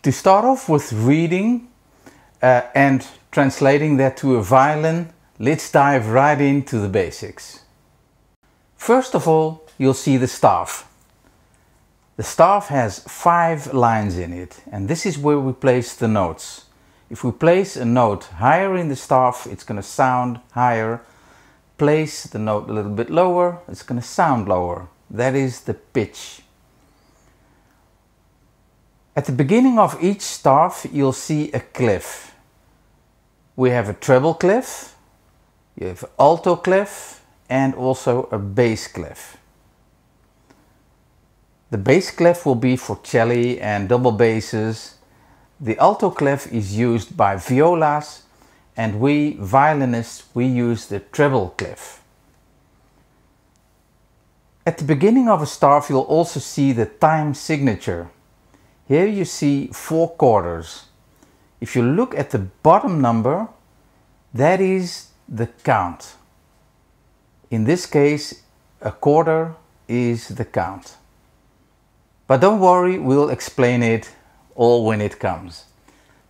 To start off with reading and translating that to a violin, let's dive right into the basics. First of all, you'll see the staff. The staff has 5 lines in it, and this is where we place the notes. If we place a note higher in the staff, it's going to sound higher. Place the note a little bit lower, it's going to sound lower. That is the pitch. At the beginning of each staff, you'll see a clef. We have a treble clef, you have an alto clef, and also a bass clef. The bass clef will be for cello and double basses. The alto clef is used by violas, and we violinists, we use the treble clef. At the beginning of a staff, you'll also see the time signature. Here you see 4 quarters. If you look at the bottom number, that is the count. In this case, a quarter is the count. But don't worry, we'll explain it all when it comes.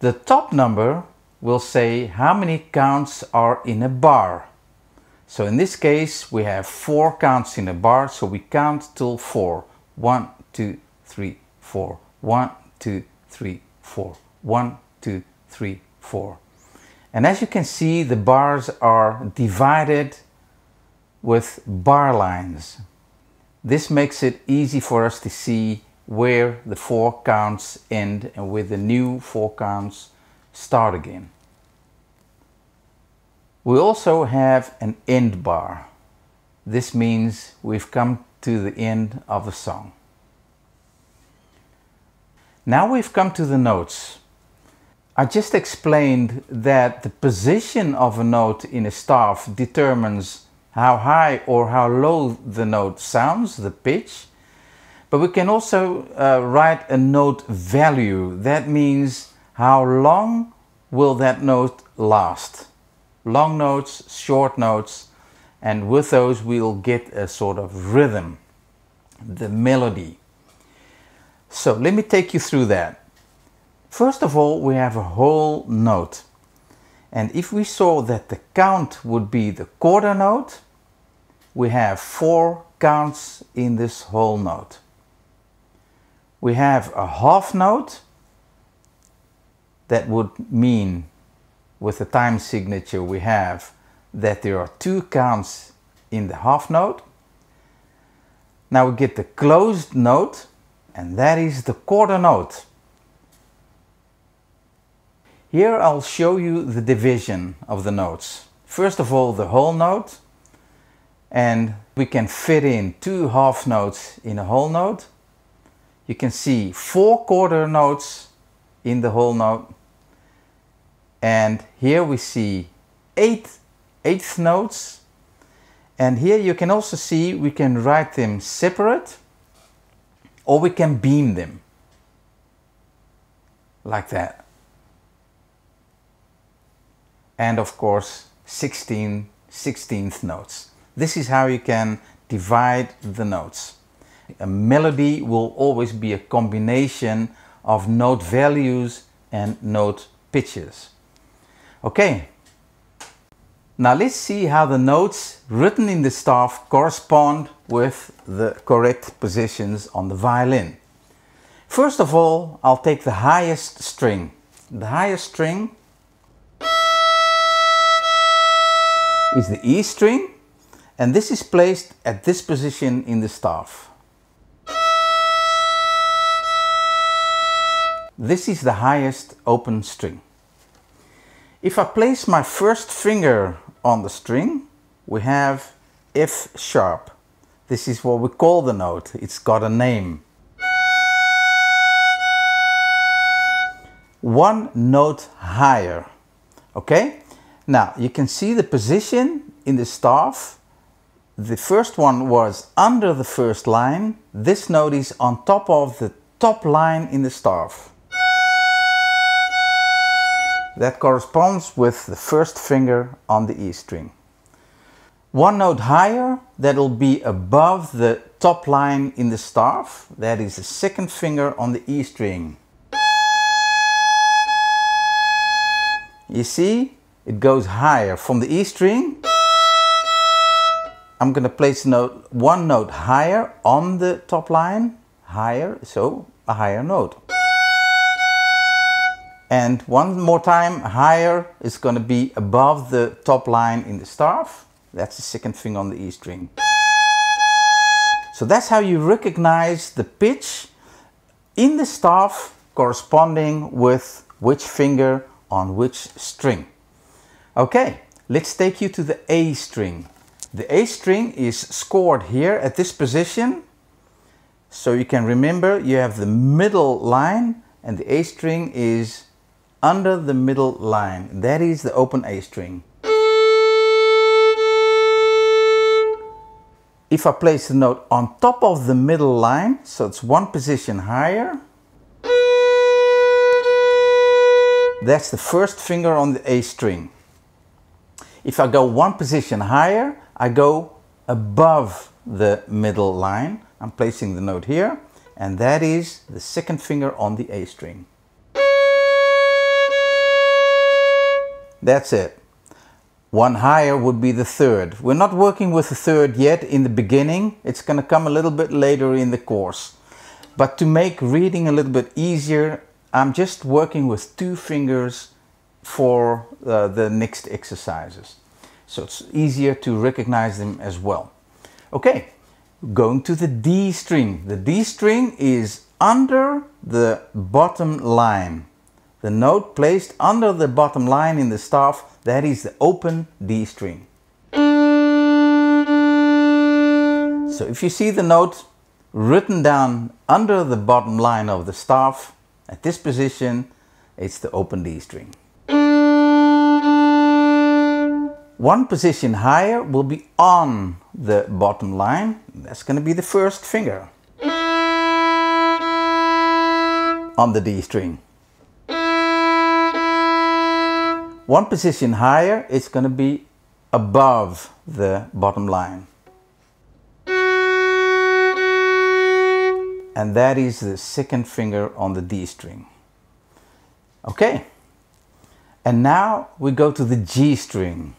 The top number will say how many counts are in a bar. So in this case, we have 4 counts in a bar, so we count till 4. 1, 2, 3, 4. 1, 2, 3, 4. 1, 2, 3, 4. And as you can see, the bars are divided with bar lines. This makes it easy for us to see where the 4 counts end and where the new 4 counts start again. We also have an end bar. This means we've come to the end of a song. Now we've come to the notes. I just explained that the position of a note in a staff determines how high or how low the note sounds, the pitch. But we can also write a note value. That means how long will that note last. Long notes, short notes, and with those we'll get a sort of rhythm, the melody. So let me take you through that. First of all, we have a whole note. And if we saw that the count would be the quarter note, we have 4 counts in this whole note. We have a half note. That would mean, with the time signature, we have that there are 2 counts in the half note. Now we get the closed note, and that is the quarter note. Here I'll show you the division of the notes. First of all, the whole note, and we can fit in 2 half notes in a whole note. You can see 4 quarter notes in the whole note, and here we see 8 eighth notes, and here you can also see we can write them separate or we can beam them like that. And of course 16 16th notes. This is how you can divide the notes. A melody will always be a combination of note values and note pitches. Okay, now let's see how the notes written in the staff correspond with the correct positions on the violin. First of all, I'll take the highest string. The highest string is the E string, and this is placed at this position in the staff. This is the highest open string. If I place my first finger on the string, we have F sharp. This is what we call the note. It's got a name. 1 note higher. Okay? Now you can see the position in the staff. The first one was under the first line. This note is on top of the top line in the staff. That corresponds with the first finger on the E string. 1 note higher, that'll be above the top line in the staff. That is the second finger on the E string. you see, it goes higher. From the E string, I'm going to place one note higher on the top line, higher, so a higher note. And one more time, higher is going to be above the top line in the staff. That's the second finger on the E string. So that's how you recognize the pitch in the staff corresponding with which finger on which string. Okay, let's take you to the A string. The A string is scored here at this position. So you can remember you have the middle line and the A string is under the middle line. That is the open A string. If I place the note on top of the middle line, so it's one position higher, that's the first finger on the A string. If I go one position higher, I go above the middle line. I'm placing the note here, and that is the second finger on the A string. That's it. One higher would be the third. We're not working with the third yet in the beginning. It's going to come a little bit later in the course. But to make reading a little bit easier, I'm just working with two fingers for the next exercises. So it's easier to recognize them as well. Okay, going to the D string. The D string is under the bottom line. The note placed under the bottom line in the staff, that is the open D string. So if you see the note written down under the bottom line of the staff, at this position, it's the open D string. One position higher will be on the bottom line. That's going to be the first finger on the D string. One position higher, it's going to be above the bottom line. And that is the second finger on the D string. Okay. And now we go to the G string.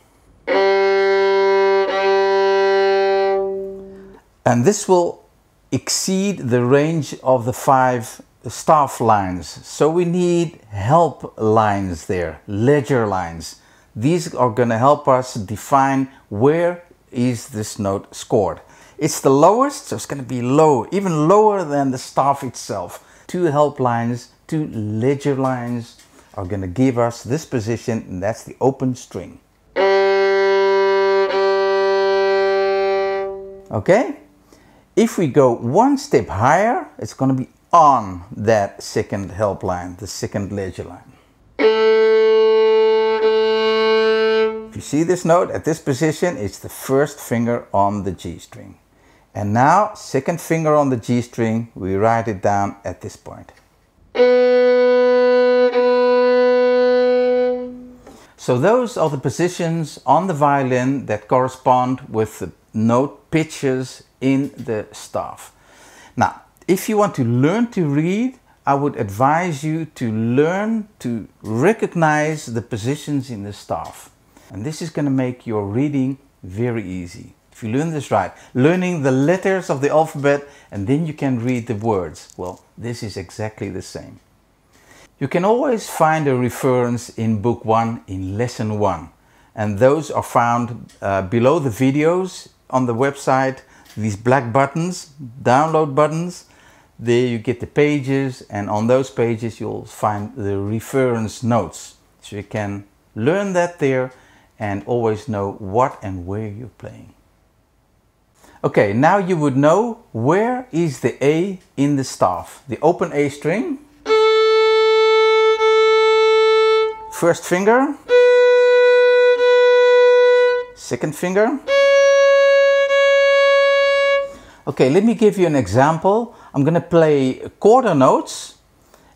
And this will exceed the range of the 5 staff lines. So we need help lines there, ledger lines. These are going to help us define where is this note scored. It's the lowest, so it's going to be low, even lower than the staff itself. Two help lines, two ledger lines are going to give us this position, and that's the open string. Okay? If we go one step higher, it's going to be on that second help line, the second ledger line. If you see this note at this position, it's the first finger on the G string. And now, second finger on the G string, we write it down at this point. So those are the positions on the violin that correspond with the note pitches in the staff. Now, if you want to learn to read, I would advise you to learn to recognize the positions in the staff. And this is going to make your reading very easy. If you learn this right, learning the letters of the alphabet and then you can read the words. Well, this is exactly the same. You can always find a reference in book 1 in lesson 1. And those are found below the videos on the website. These black buttons, download buttons. There you get the pages, and on those pages you'll find the reference notes. So you can learn that there and always know what and where you're playing. Okay, now you would know where is the A in the staff. The open A string. First finger. Second finger. Okay, let me give you an example. I'm going to play quarter notes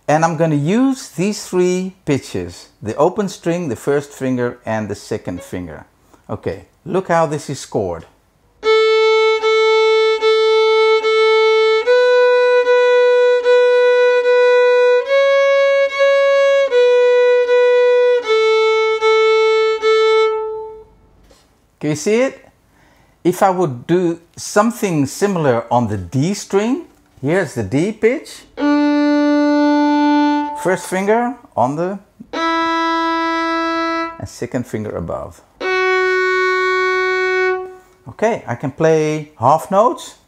and I'm going to use these 3 pitches. The open string, the first finger and the second finger. Okay, look how this is scored. Can you see it? If I would do something similar on the D string, here's the D pitch. First finger on the and second finger above. Okay, I can play half notes.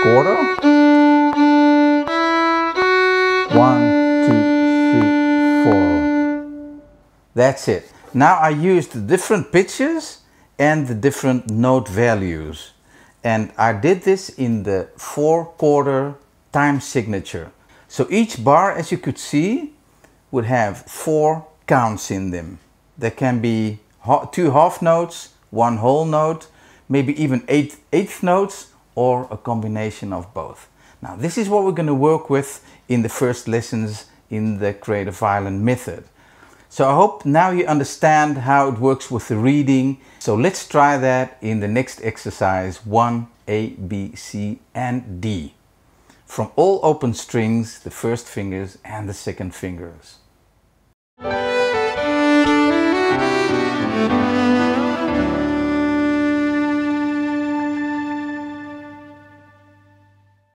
Quarter. 1, 2, 3, 4. That's it. Now I used the different pitches and the different note values. And I did this in the 4/4 time signature. So each bar, as you could see, would have 4 counts in them. There can be 2 half notes, 1 whole note, maybe even 8 eighth notes, or a combination of both. Now this is what we're going to work with in the first lessons in the creative violin method. So I hope now you understand how it works with the reading. So let's try that in the next exercise 1, A, B, C and D. From all open strings, the first fingers and the second fingers.